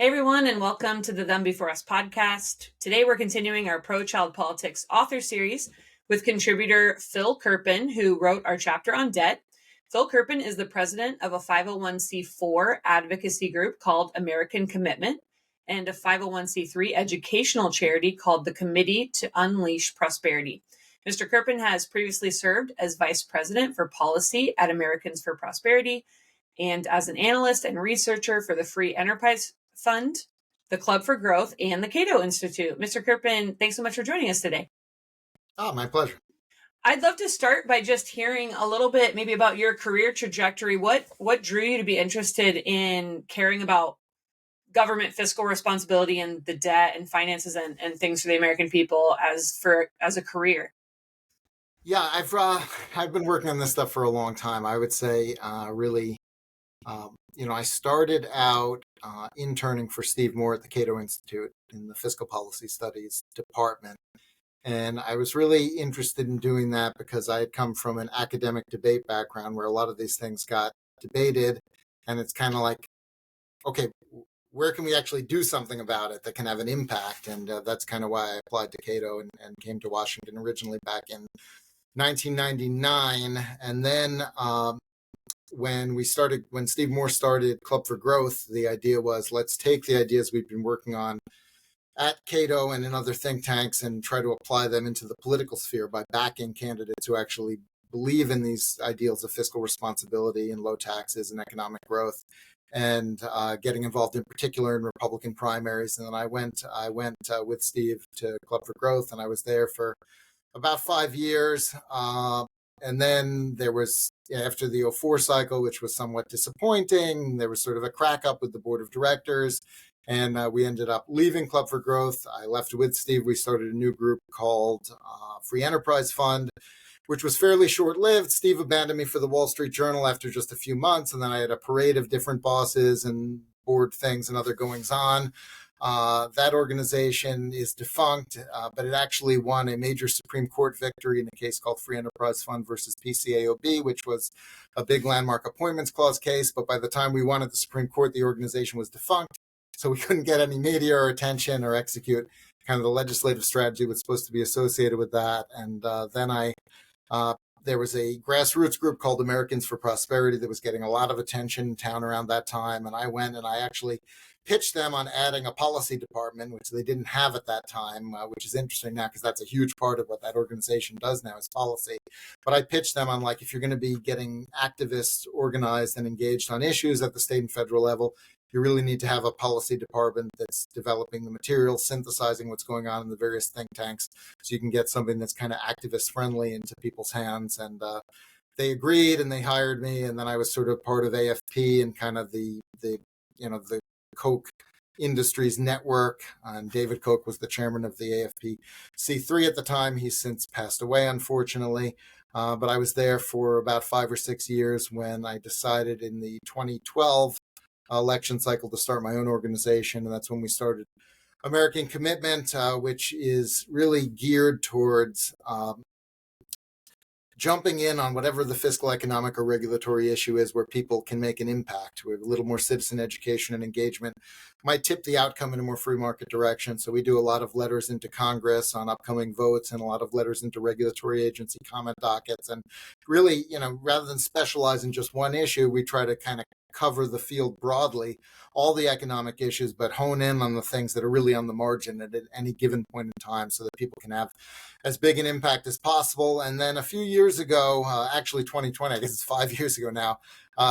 Hey everyone, and welcome to the Them Before Us podcast. Today we're continuing our Pro-Child Politics author series with contributor Phil Kerpen, who wrote our chapter on debt. Phil Kerpen is the president of a 501c4 advocacy group called American Commitment and a 501c3 educational charity called the Committee to Unleash Prosperity. Mr. Kerpen has previously served as vice president for policy at Americans for Prosperity and as an analyst and researcher for the Free Enterprise Fund, the Club for Growth, and the Cato Institute. Mr. Kerpen, thanks so much for joining us today. Oh, my pleasure. I'd love to start by just hearing a little bit maybe about your career trajectory. What drew you to be interested in caring about government fiscal responsibility and the debt and finances and things for the American people as a career? Yeah, I've been working on this stuff for a long time. I would say I started out interning for Steve Moore at the Cato Institute in the Fiscal Policy Studies department. And I was really interested in doing that because I had come from an academic debate background where a lot of these things got debated. And it's kind of like, okay, where can we actually do something about it that can have an impact? And that's kind of why I applied to Cato and came to Washington originally back in 1999. And then when Steve Moore started Club for Growth, the idea was, let's take the ideas we've been working on at Cato and in other think tanks and try to apply them into the political sphere by backing candidates who actually believe in these ideals of fiscal responsibility and low taxes and economic growth, and getting involved in particular in Republican primaries. And then I went with Steve to Club for Growth, and I was there for about 5 years. And then there was, after the 2004 cycle, which was somewhat disappointing, there was sort of a crack up with the board of directors. And we ended up leaving Club for Growth. I left with Steve. We started a new group called Free Enterprise Fund, which was fairly short-lived. Steve abandoned me for the Wall Street Journal after just a few months. And then I had a parade of different bosses and board things and other goings on. That organization is defunct, but it actually won a major Supreme Court victory in a case called Free Enterprise Fund versus PCAOB, which was a big landmark appointments clause case. But by the time we won at the Supreme Court, the organization was defunct. So we couldn't get any media or attention or execute kind of the legislative strategy was supposed to be associated with that. And then there was a grassroots group called Americans for Prosperity that was getting a lot of attention in town around that time. And I went and I actually pitched them on adding a policy department, which they didn't have at that time, which is interesting now because that's a huge part of what that organization does now is policy. But I pitched them on, like, if you're going to be getting activists organized and engaged on issues at the state and federal level, you really need to have a policy department that's developing the material, synthesizing what's going on in the various think tanks, so you can get something that's kind of activist friendly into people's hands. And they agreed and they hired me. And then I was sort of part of AFP and kind of the Koch Industries Network. And David Koch was the chairman of the AFP C3 at the time. He's since passed away, unfortunately. But I was there for about 5 or 6 years when I decided in the 2012 election cycle to start my own organization. And that's when we started American Commitment, which is really geared towards jumping in on whatever the fiscal, economic, or regulatory issue is where people can make an impact, where a little more citizen education and engagement might tip the outcome in a more free market direction. So we do a lot of letters into Congress on upcoming votes and a lot of letters into regulatory agency comment dockets. And really, rather than specialize in just one issue, we try to kind of cover the field broadly, all the economic issues, but hone in on the things that are really on the margin at any given point in time so that people can have as big an impact as possible. And then a few years ago, actually 2020, I guess it's 5 years ago now,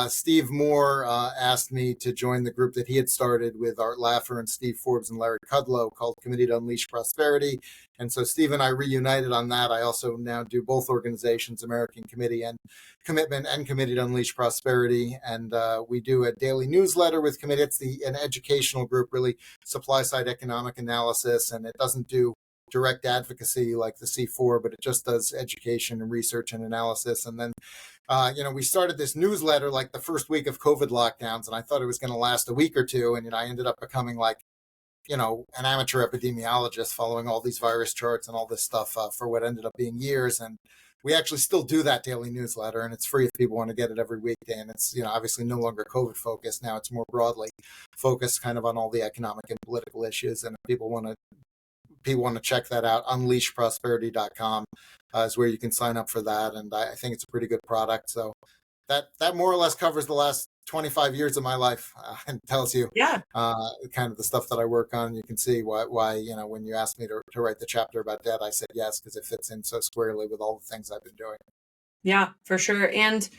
Steve Moore asked me to join the group that he had started with Art Laffer and Steve Forbes and Larry Kudlow called Committee to Unleash Prosperity. And so Steve and I reunited on that. I also now do both organizations, American Committee and Commitment and Committee to Unleash Prosperity. And we do a daily newsletter with Committee. It's an educational group, really supply-side economic analysis, and it doesn't do direct advocacy like the C4, but it just does education and research and analysis. And then, we started this newsletter like the first week of COVID lockdowns, and I thought it was going to last a week or two. And I ended up becoming like, an amateur epidemiologist following all these virus charts and all this stuff for what ended up being years. And we actually still do that daily newsletter, and it's free if people want to get it every weekday. And it's, obviously no longer COVID focused. Now it's more broadly focused kind of on all the economic and political issues. And if people want to check that out, Unleash Prosperity.com is where you can sign up for that. And I think it's a pretty good product. So that more or less covers the last 25 years of my life and tells you kind of the stuff that I work on. You can see why when you asked me to write the chapter about debt, I said yes, because it fits in so squarely with all the things I've been doing. Yeah, for sure. And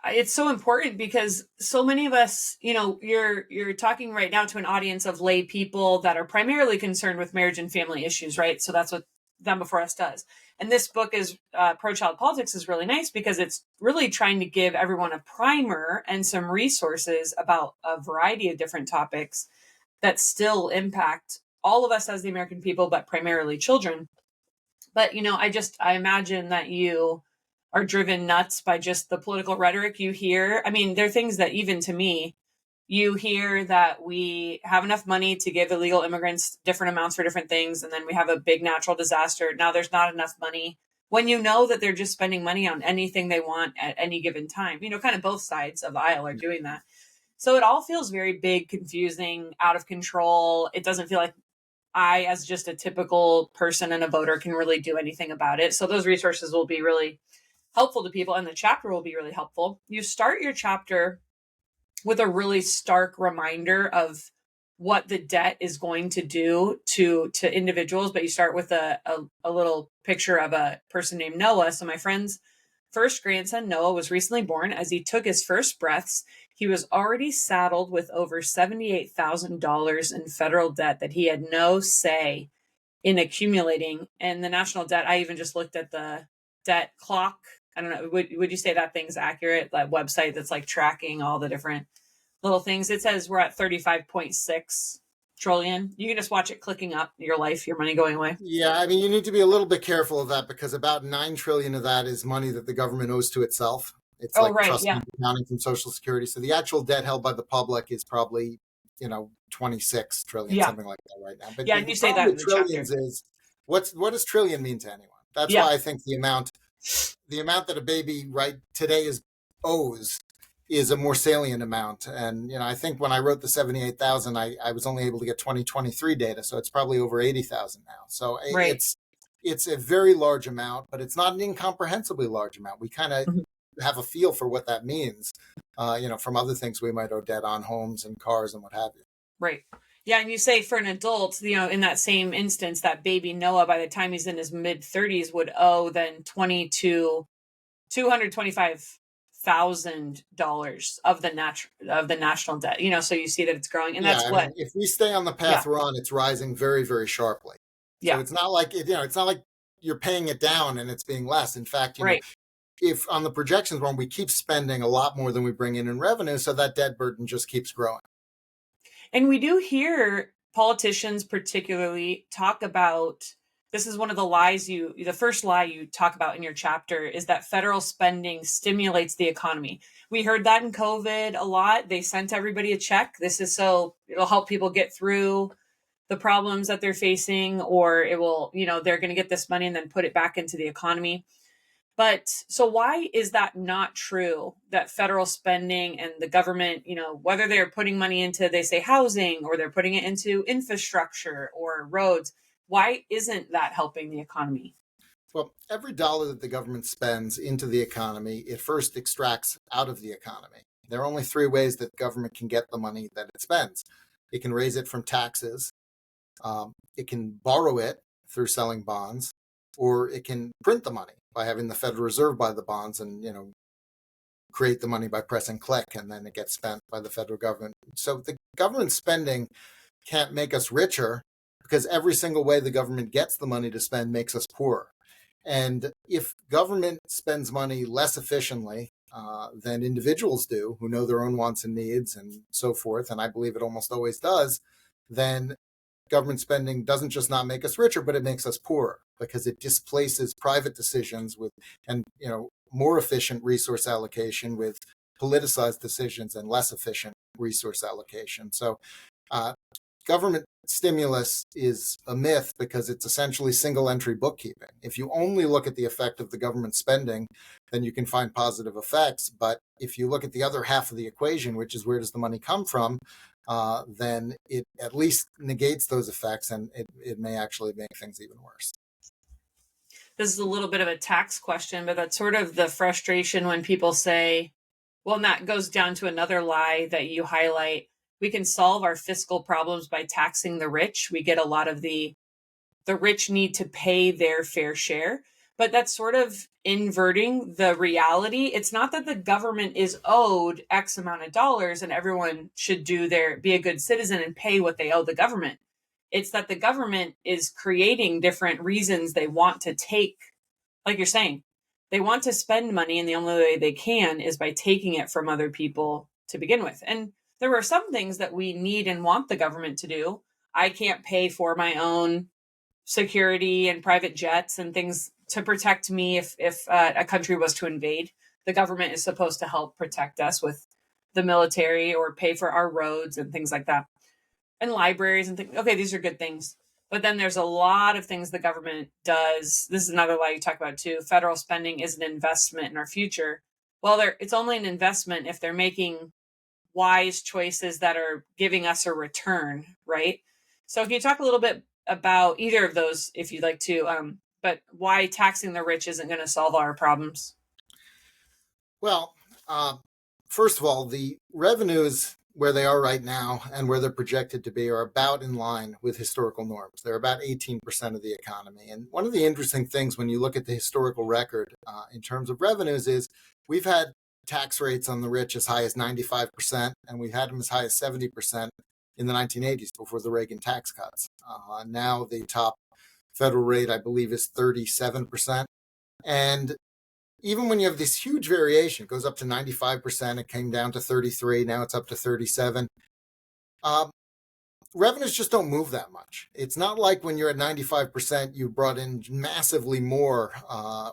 it's so important because so many of us, you're talking right now to an audience of lay people that are primarily concerned with marriage and family issues, right? So that's what Them Before Us does. And this book is Pro-Child Politics is really nice because it's really trying to give everyone a primer and some resources about a variety of different topics that still impact all of us as the American people, but primarily children. But, I imagine that you are driven nuts by just the political rhetoric you hear. I mean, there are things that even to me, you hear that we have enough money to give illegal immigrants different amounts for different things. And then we have a big natural disaster. Now there's not enough money when you know that they're just spending money on anything they want at any given time. Kind of both sides of the aisle are doing that. So it all feels very big, confusing, out of control. It doesn't feel like I, as just a typical person and a voter, can really do anything about it. So those resources will be really helpful to people, and the chapter will be really helpful. You start your chapter with a really stark reminder of what the debt is going to do to individuals, but you start with a little picture of a person named Noah. So my friend's first grandson, Noah, was recently born. As he took his first breaths, he was already saddled with over $78,000 in federal debt that he had no say in accumulating. And the national debt, I even just looked at the debt clock. I don't know. Would you say that thing's accurate? That website that's like tracking all the different little things. It says we're at 35.6 trillion. You can just watch it clicking up your life, your money going away. Yeah, I mean, you need to be a little bit careful of that because about 9 trillion of that is money that the government owes to itself. It's trust and accounting from Social Security. So the actual debt held by the public is probably, 26 trillion, something like that right now. But and you say that in the trillions chapter. is what does trillion mean to anyone? That's why I think the amount that a baby right today owes is a more salient amount. And, I think when I wrote the 78,000, I was only able to get 2023 data. So it's probably over 80,000 now. So it's a very large amount, but it's not an incomprehensibly large amount. We kind of have a feel for what that means, from other things we might owe debt on, homes and cars and what have you. Right. Yeah. And you say for an adult, in that same instance, that baby Noah, by the time he's in his mid 30s, would owe then $225,000 of the national debt. So you see that it's growing, and that's if we stay on the path we're on, it's rising very, very sharply. So it's not like it's not like you're paying it down and it's being less. In fact, if on the projections one, we keep spending a lot more than we bring in revenue, so that debt burden just keeps growing. And we do hear politicians particularly talk about, this is one of the first lie you talk about in your chapter is that federal spending stimulates the economy. We heard that in COVID a lot. They sent everybody a check. This is so it'll help people get through the problems that they're facing, or it will, they're going to get this money and then put it back into the economy. But so why is that not true, that federal spending and the government, whether they're putting money into, they say housing, or they're putting it into infrastructure or roads, why isn't that helping the economy? Well, every dollar that the government spends into the economy, it first extracts out of the economy. There are only 3 ways that government can get the money that it spends. It can raise it from taxes, it can borrow it through selling bonds, or it can print the money by having the Federal Reserve buy the bonds and, create the money by pressing click, and then it gets spent by the federal government. So the government spending can't make us richer because every single way the government gets the money to spend makes us poorer. And if government spends money less efficiently than individuals do, who know their own wants and needs and so forth, and I believe it almost always does, then government spending doesn't just not make us richer, but it makes us poorer because it displaces private decisions and more efficient resource allocation with politicized decisions and less efficient resource allocation. So government stimulus is a myth because it's essentially single entry bookkeeping. If you only look at the effect of the government spending, then you can find positive effects. But if you look at the other half of the equation, which is where does the money come from, then it at least negates those effects, and it may actually make things even worse. This is a little bit of a tax question, but that's sort of the frustration when people say, well, and that goes down to another lie that you highlight. We can solve our fiscal problems by taxing the rich. We get a lot of the rich need to pay their fair share, but that's sort of inverting the reality. It's not that the government is owed X amount of dollars and everyone should be a good citizen and pay what they owe the government. It's that the government is creating different reasons they want to take, like you're saying, they want to spend money, and the only way they can is by taking it from other people to begin with. And there are some things that we need and want the government to do. I can't pay for my own security and private jets and things to protect me if a country was to invade. The government is supposed to help protect us with the military or pay for our roads and things like that. And libraries and things. Okay, these are good things. But then there's a lot of things the government does. This is another lie you talk about too. Federal spending is an investment in our future. Well, it's only an investment if they're making wise choices that are giving us a return, right? So if you talk a little bit about either of those, if you'd like to, but why taxing the rich isn't going to solve our problems. Well, first of all, the revenues where they are right now and where they're projected to be are about in line with historical norms. They're about 18% of the economy. And one of the interesting things when you look at the historical record in terms of revenues is we've had tax rates on the rich as high as 95%, and we've had them as high as 70% in the 1980s before the Reagan tax cuts. Now the top federal rate, I believe, is 37%. And even when you have this huge variation, it goes up to 95%, it came down to 33, now it's up to 37. Revenues just don't move that much. It's not like when you're at 95%, you brought in massively more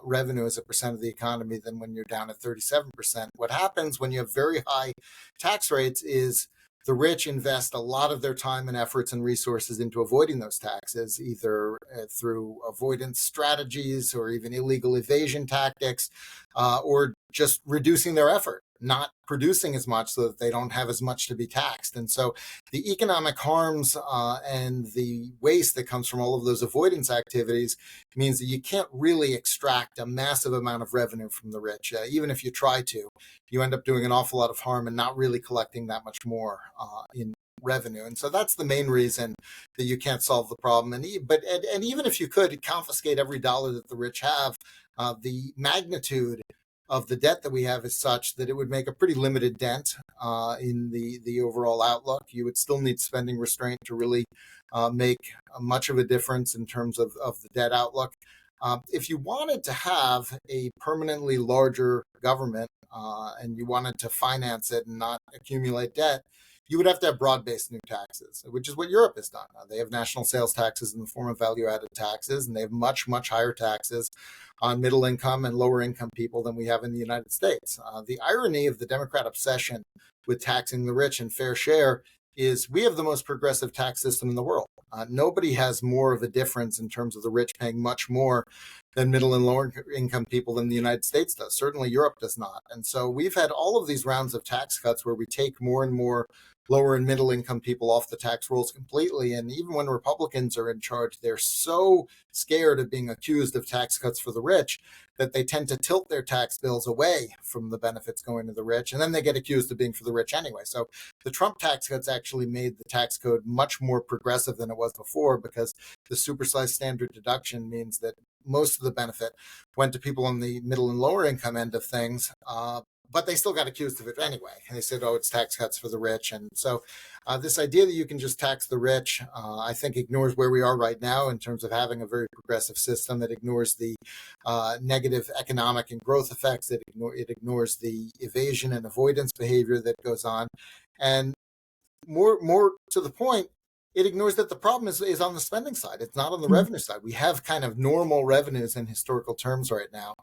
revenue as a percent of the economy than when you're down at 37%. What happens when you have very high tax rates is the rich invest a lot of their time and efforts and resources into avoiding those taxes, either through avoidance strategies or even illegal evasion tactics, or just reducing their effort, not producing as much so that they don't have as much to be taxed. And so the economic harms and the waste that comes from all of those avoidance activities means that you can't really extract a massive amount of revenue from the rich. Even if you try to, you end up doing an awful lot of harm and not really collecting that much more in revenue. And so that's the main reason that you can't solve the problem. And even if you could confiscate every dollar that the rich have, the magnitude of the debt that we have is such that it would make a pretty limited dent in the overall outlook. You would still need spending restraint to really make much of a difference in terms of the debt outlook. If you wanted to have a permanently larger government and you wanted to finance it and not accumulate debt, you would have to have broad-based new taxes, which is what Europe has done. They have national sales taxes in the form of value-added taxes, and they have much, much higher taxes on middle income and lower income people than we have in the United States. The irony of the Democrat obsession with taxing the rich and fair share is we have the most progressive tax system in the world. Nobody has more of a difference in terms of the rich paying much more than middle and lower income people than the United States does. Certainly Europe does not. And so we've had all of these rounds of tax cuts where we take more and more lower and middle income people off the tax rolls completely. And even when Republicans are in charge, they're so scared of being accused of tax cuts for the rich that they tend to tilt their tax bills away from the benefits going to the rich. And then they get accused of being for the rich anyway. So the Trump tax cuts actually made the tax code much more progressive than it was before, because the supersized standard deduction means that most of the benefit went to people on the middle and lower income end of things. But they still got accused of it anyway. And they said, oh, it's tax cuts for the rich. And so this idea that you can just tax the rich, I think ignores where we are right now in terms of having a very progressive system. That ignores the negative economic and growth effects. It ignores the evasion and avoidance behavior that goes on. And more to the point, it ignores that the problem is on the spending side. It's not on the revenue side. We have kind of normal revenues in historical terms right now.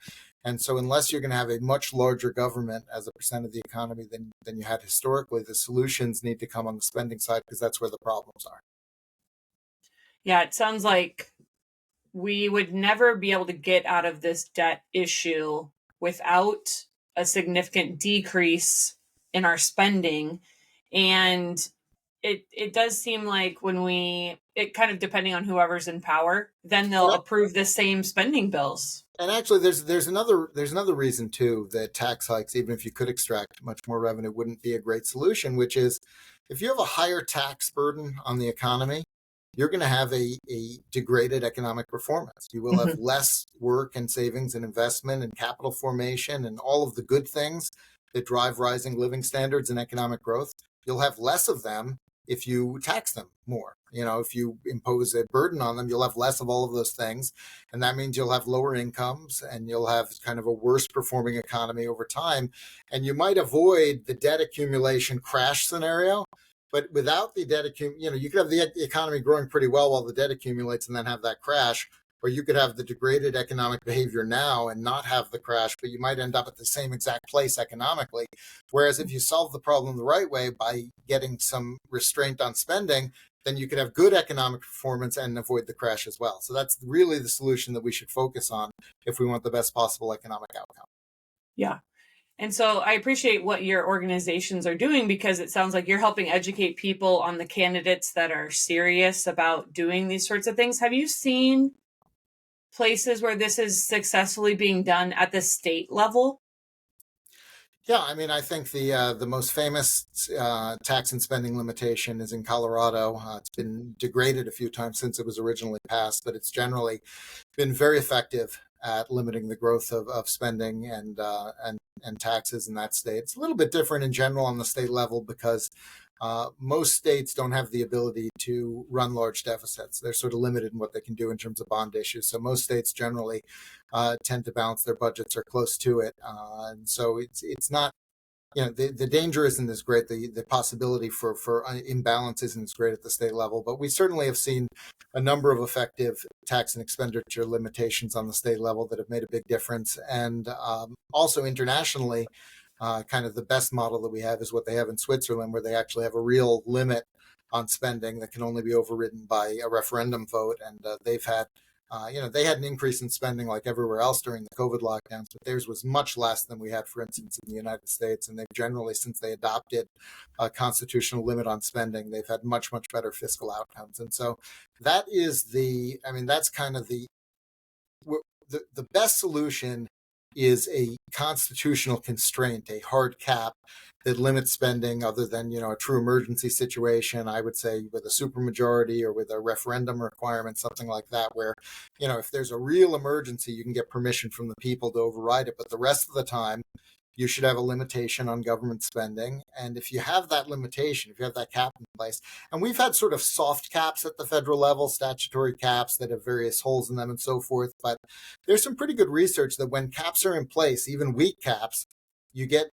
And so unless you're going to have a much larger government as a percent of the economy than you had historically, the solutions need to come on the spending side, because that's where the problems are. Yeah, it sounds like we would never be able to get out of this debt issue without a significant decrease in our spending. And it does seem like when it kind of depending on whoever's in power, then they'll approve the same spending bills. And actually, there's another reason too that tax hikes, even if you could extract much more revenue, wouldn't be a great solution. Which is, if you have a higher tax burden on the economy, you're going to have a degraded economic performance. You will have less work and savings and investment and capital formation and all of the good things that drive rising living standards and economic growth. You'll have less of them if you tax them more. If you impose a burden on them, you'll have less of all of those things. And that means you'll have lower incomes and you'll have kind of a worse performing economy over time. And you might avoid the debt accumulation crash scenario. But without the debt accumulation, you could have the economy growing pretty well while the debt accumulates and then have that crash. Or you could have the degraded economic behavior now and not have the crash, but you might end up at the same exact place economically. Whereas if you solve the problem the right way by getting some restraint on spending, then you could have good economic performance and avoid the crash as well. So that's really the solution that we should focus on if we want the best possible economic outcome. Yeah. And so I appreciate what your organizations are doing, because it sounds like you're helping educate people on the candidates that are serious about doing these sorts of things. Have you seen places where this is successfully being done at the state level? Yeah, I mean, I think the most famous tax and spending limitation is in Colorado. It's been degraded a few times since it was originally passed, but it's generally been very effective at limiting the growth of spending and taxes in that state. It's a little bit different in general on the state level because most states don't have the ability to run large deficits. They're sort of limited in what they can do in terms of bond issues. So most states generally tend to balance their budgets or close to it. And so it's not, the danger isn't as great. The possibility for imbalance isn't as great at the state level. But we certainly have seen a number of effective tax and expenditure limitations on the state level that have made a big difference. And also internationally, kind of the best model that we have is what they have in Switzerland, where they actually have a real limit on spending that can only be overridden by a referendum vote. And they've had, they had an increase in spending like everywhere else during the COVID lockdowns, but theirs was much less than we had, for instance, in the United States. And they've generally, since they adopted a constitutional limit on spending, they've had much, much better fiscal outcomes. And so that's kind of the best solution is a constitutional constraint, a hard cap that limits spending other than, a true emergency situation, I would say with a supermajority or with a referendum requirement, something like that, where, if there's a real emergency, you can get permission from the people to override it. But the rest of the time, you should have a limitation on government spending. And if you have that limitation, if you have that cap in place, and we've had sort of soft caps at the federal level, statutory caps that have various holes in them and so forth. But there's some pretty good research that when caps are in place, even weak caps, you get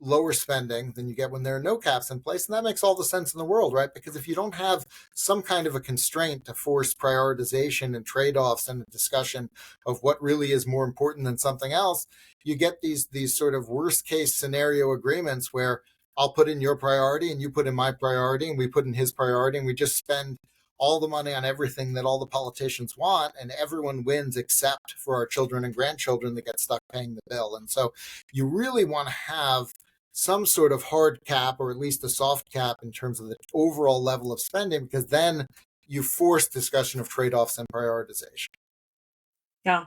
lower spending than you get when there are no caps in place. And that makes all the sense in the world, right? Because if you don't have some kind of a constraint to force prioritization and trade-offs and a discussion of what really is more important than something else, you get these sort of worst case scenario agreements where I'll put in your priority and you put in my priority and we put in his priority and we just spend all the money on everything that all the politicians want, and everyone wins except for our children and grandchildren that get stuck paying the bill. And so you really want to have some sort of hard cap, or at least a soft cap, in terms of the overall level of spending, because then you force discussion of trade-offs and prioritization. Yeah.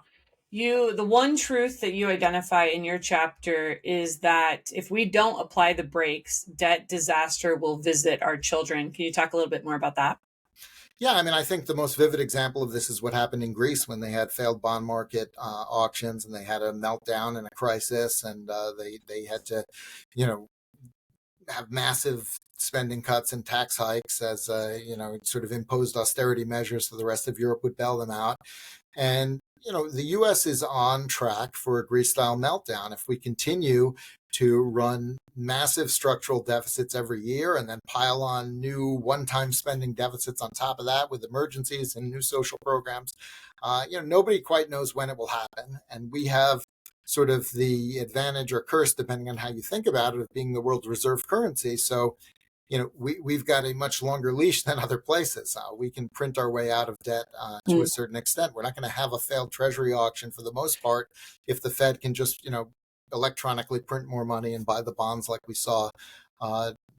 The one truth that you identify in your chapter is that if we don't apply the brakes, debt disaster will visit our children. Can you talk a little bit more about that? Yeah, I mean, I think the most vivid example of this is what happened in Greece when they had failed bond market auctions and they had a meltdown and a crisis, and they had to, have massive spending cuts and tax hikes as sort of imposed austerity measures so the rest of Europe would bail them out. And the U.S. is on track for a Greece-style meltdown if we continue to run massive structural deficits every year and then pile on new one-time spending deficits on top of that with emergencies and new social programs. Nobody quite knows when it will happen. And we have sort of the advantage or curse, depending on how you think about it, of being the world's reserve currency. So we've got a much longer leash than other places. We can print our way out of debt to a certain extent. We're not going to have a failed treasury auction for the most part if the Fed can just, electronically print more money and buy the bonds like we saw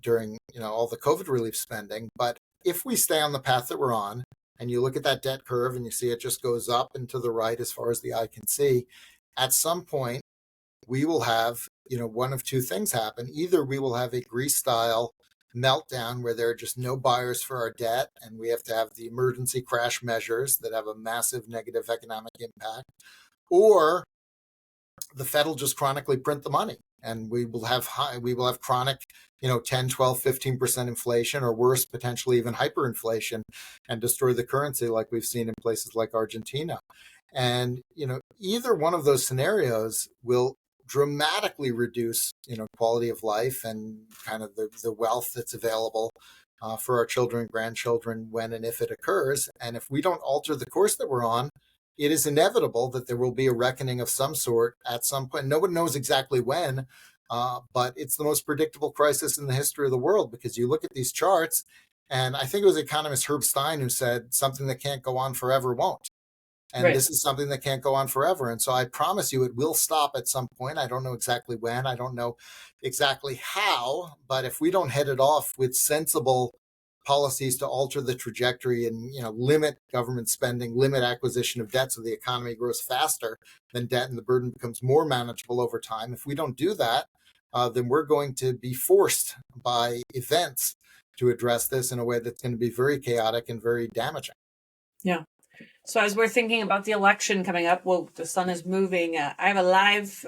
during, all the COVID relief spending. But if we stay on the path that we're on, and you look at that debt curve and you see it just goes up and to the right as far as the eye can see, at some point we will have, one of two things happen. Either we will have a Greece-style meltdown where there are just no buyers for our debt, and we have to have the emergency crash measures that have a massive negative economic impact, or the Fed will just chronically print the money, and we will have chronic, 10, 12, 15% inflation, or worse, potentially even hyperinflation, and destroy the currency like we've seen in places like Argentina. And, either one of those scenarios will dramatically reduce, quality of life and kind of the wealth that's available for our children and grandchildren when and if it occurs. And if we don't alter the course that we're on, it is inevitable that there will be a reckoning of some sort at some point. No one knows exactly when, but it's the most predictable crisis in the history of the world, because you look at these charts, and I think it was economist Herb Stein who said something that can't go on forever won't. And Right. This is something that can't go on forever. And so I promise you it will stop at some point. I don't know exactly when. I don't know exactly how. But if we don't head it off with sensible policies to alter the trajectory and, limit government spending, limit acquisition of debt so the economy grows faster than debt and the burden becomes more manageable over time, if we don't do that, then we're going to be forced by events to address this in a way that's going to be very chaotic and very damaging. Yeah. So as we're thinking about the election coming up, well, the sun is moving. I have a live,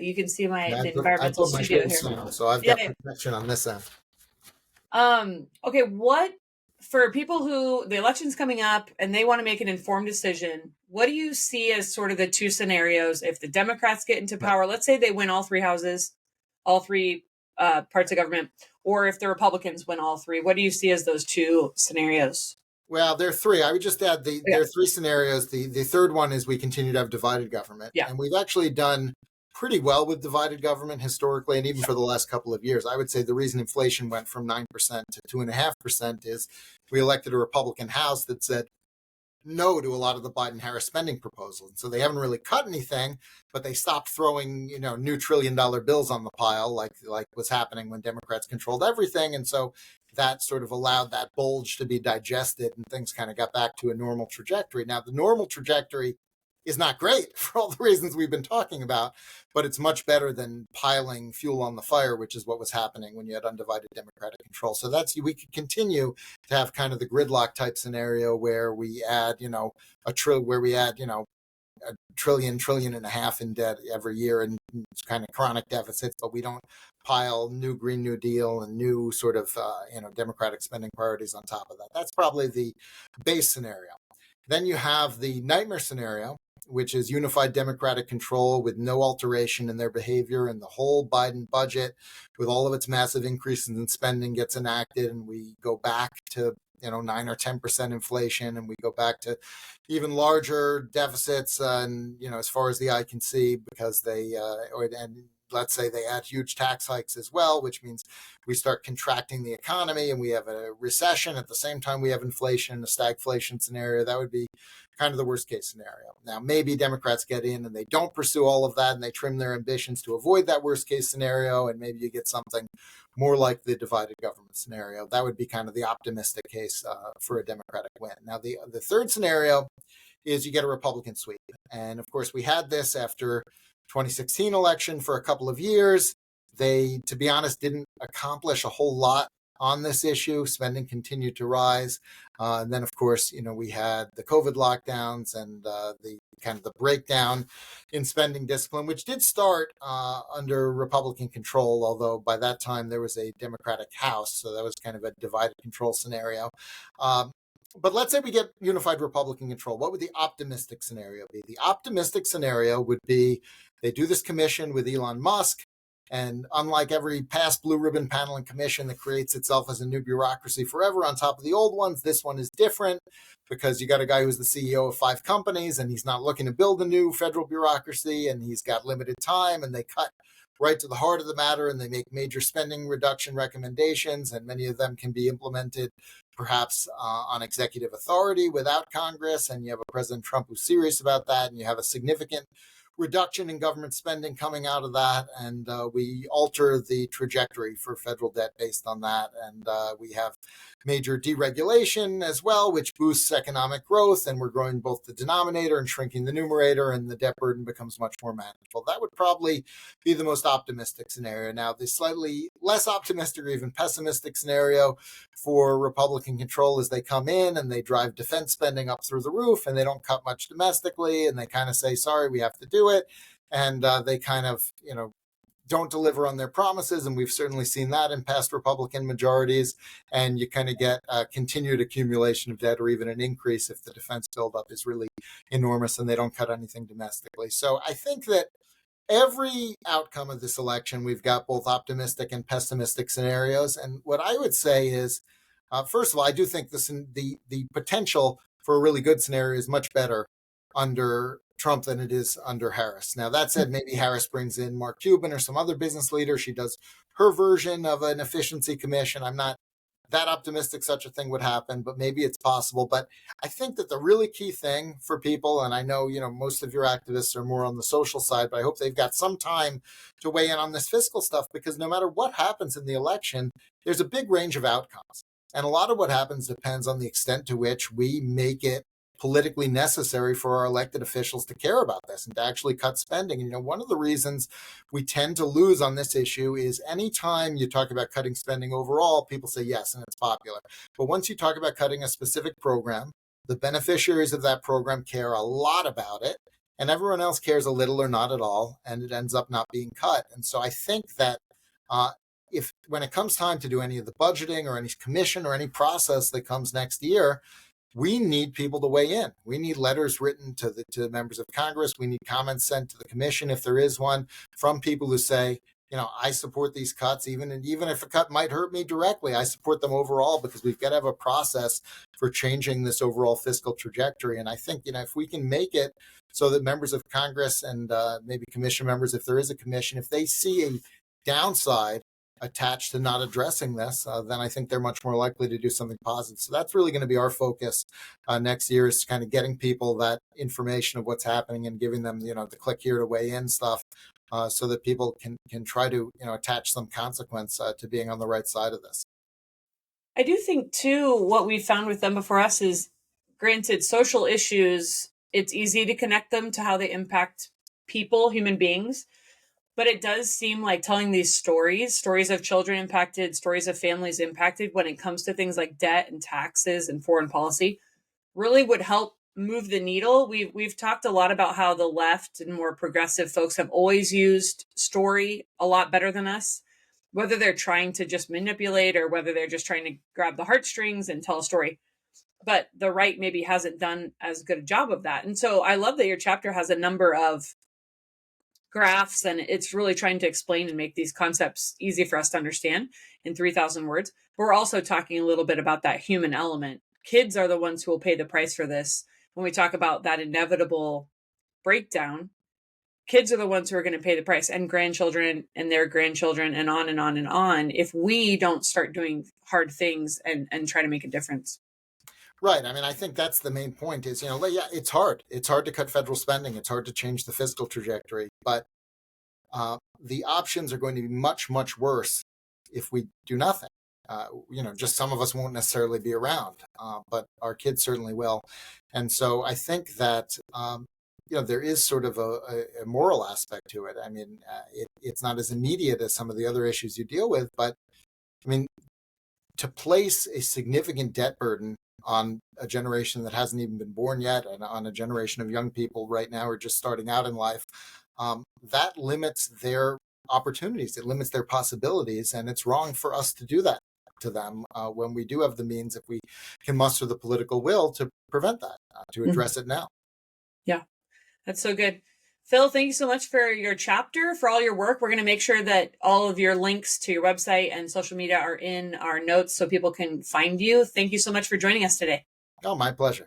you can see the environmental studio here. Sound, so I've got protection on this end. Okay, for people who the election's coming up and they want to make an informed decision, what do you see as sort of the two scenarios if the Democrats get into power? Let's say they win all three houses, all three parts of government, or if the Republicans win all three. What do you see as those two scenarios? Well, there are three. I would just add there are three scenarios. The third one is we continue to have divided government. Yeah. And we've actually done pretty well with divided government historically, and even for the last couple of years. I would say the reason inflation went from 9% to 2.5% is we elected a Republican House that said no to a lot of the Biden-Harris spending proposals. And so they haven't really cut anything, but they stopped throwing, new $1 trillion bills on the pile like was happening when Democrats controlled everything. And so that sort of allowed that bulge to be digested, and things kind of got back to a normal trajectory. Now, the normal trajectory is not great for all the reasons we've been talking about, but it's much better than piling fuel on the fire, which is what was happening when you had undivided Democratic control. So we could continue to have kind of the gridlock type scenario where we add, a trillion and a half in debt every year, and it's kind of chronic deficits, but we don't pile new Green New Deal and new sort of, Democratic spending priorities on top of that. That's probably the base scenario. Then you have the nightmare scenario, which is unified Democratic control with no alteration in their behavior, and the whole Biden budget with all of its massive increases in spending gets enacted, and we go back to 9 or 10% inflation, and we go back to even larger deficits, and as far as the eye can see, because and let's say they add huge tax hikes as well, which means we start contracting the economy and we have a recession at the same time we have inflation, a stagflation scenario. That would be kind of the worst case scenario. Now, maybe Democrats get in and they don't pursue all of that and they trim their ambitions to avoid that worst case scenario, and maybe you get something more like the divided government scenario. That would be kind of the optimistic case for a Democratic win. Now, the third scenario is you get a Republican sweep. And of course, we had this after 2016 election for a couple of years. They, to be honest, didn't accomplish a whole lot on this issue. Spending continued to rise. And then, of course, we had the COVID lockdowns and the kind of the breakdown in spending discipline, which did start under Republican control, although by that time there was a Democratic House. So that was kind of a divided control scenario. But let's say we get unified Republican control. What would the optimistic scenario be? The optimistic scenario would be they do this commission with Elon Musk. And unlike every past blue ribbon panel and commission that creates itself as a new bureaucracy forever on top of the old ones, this one is different because you got a guy who's the CEO of 5 companies and he's not looking to build a new federal bureaucracy, and he's got limited time, and they cut right to the heart of the matter, and they make major spending reduction recommendations, and many of them can be implemented perhaps on executive authority without Congress. And you have a President Trump who's serious about that, and you have a significant reduction in government spending coming out of that, and we alter the trajectory for federal debt based on that. And we have major deregulation as well, which boosts economic growth, and we're growing both the denominator and shrinking the numerator, and the debt burden becomes much more manageable. That would probably be the most optimistic scenario. Now, the slightly less optimistic or even pessimistic scenario for Republican control is they come in and they drive defense spending up through the roof, and they don't cut much domestically, and they kind of say, sorry, we have to do it. And they kind of, don't deliver on their promises. And we've certainly seen that in past Republican majorities. And you kind of get a continued accumulation of debt, or even an increase if the defense buildup is really enormous and they don't cut anything domestically. So I think that every outcome of this election, we've got both optimistic and pessimistic scenarios. And what I would say is, first of all, I do think the potential for a really good scenario is much better under Trump than it is under Harris. Now, that said, maybe Harris brings in Mark Cuban or some other business leader. She does her version of an efficiency commission. I'm not that optimistic such a thing would happen, but maybe it's possible. But I think that the really key thing for people, and I know, most of your activists are more on the social side, but I hope they've got some time to weigh in on this fiscal stuff, because no matter what happens in the election, there's a big range of outcomes. And a lot of what happens depends on the extent to which we make it politically necessary for our elected officials to care about this and to actually cut spending. And, one of the reasons we tend to lose on this issue is anytime you talk about cutting spending overall, people say yes, and it's popular. But once you talk about cutting a specific program, the beneficiaries of that program care a lot about it, and everyone else cares a little or not at all, and it ends up not being cut. And so I think that if when it comes time to do any of the budgeting or any commission or any process that comes next year, we need people to weigh in. We need letters written to the members of Congress. We need comments sent to the commission, if there is one, from people who say, I support these cuts, even if a cut might hurt me directly, I support them overall, because we've got to have a process for changing this overall fiscal trajectory. And I think, if we can make it so that members of Congress and maybe commission members, if there is a commission, if they see a downside attached to not addressing this, then I think they're much more likely to do something positive. So that's really going to be our focus next year, is kind of getting people that information of what's happening and giving them, the click here to weigh in stuff, so that people can try to, attach some consequence to being on the right side of this. I do think too, what we found with them before us is, granted, social issues, it's easy to connect them to how they impact people, human beings. But it does seem like telling these stories of children impacted, stories of families impacted, when it comes to things like debt and taxes and foreign policy, really would help move the needle. We've talked a lot about how the left and more progressive folks have always used story a lot better than us, whether they're trying to just manipulate or whether they're just trying to grab the heartstrings and tell a story. But the right maybe hasn't done as good a job of that. And so I love that your chapter has a number of graphs, and it's really trying to explain and make these concepts easy for us to understand in 3,000 words. But we're also talking a little bit about that human element. Kids are the ones who will pay the price for this. When we talk about that inevitable breakdown, kids are the ones who are going to pay the price, and grandchildren and their grandchildren, and on and on and on, if we don't start doing hard things and try to make a difference. Right. I mean, I think that's the main point is, it's hard. It's hard to cut federal spending. It's hard to change the fiscal trajectory. But the options are going to be much, much worse if we do nothing. Just some of us won't necessarily be around, but our kids certainly will. And so I think that, there is sort of a moral aspect to it. I mean, it's not as immediate as some of the other issues you deal with, but I mean, to place a significant debt burden on a generation that hasn't even been born yet, and on a generation of young people right now who are just starting out in life, that limits their opportunities. It limits their possibilities. And it's wrong for us to do that to them when we do have the means, if we can muster the political will to prevent that, to address it now. Yeah, that's so good. Phil, thank you so much for your chapter, for all your work. We're going to make sure that all of your links to your website and social media are in our notes so people can find you. Thank you so much for joining us today. Oh, my pleasure.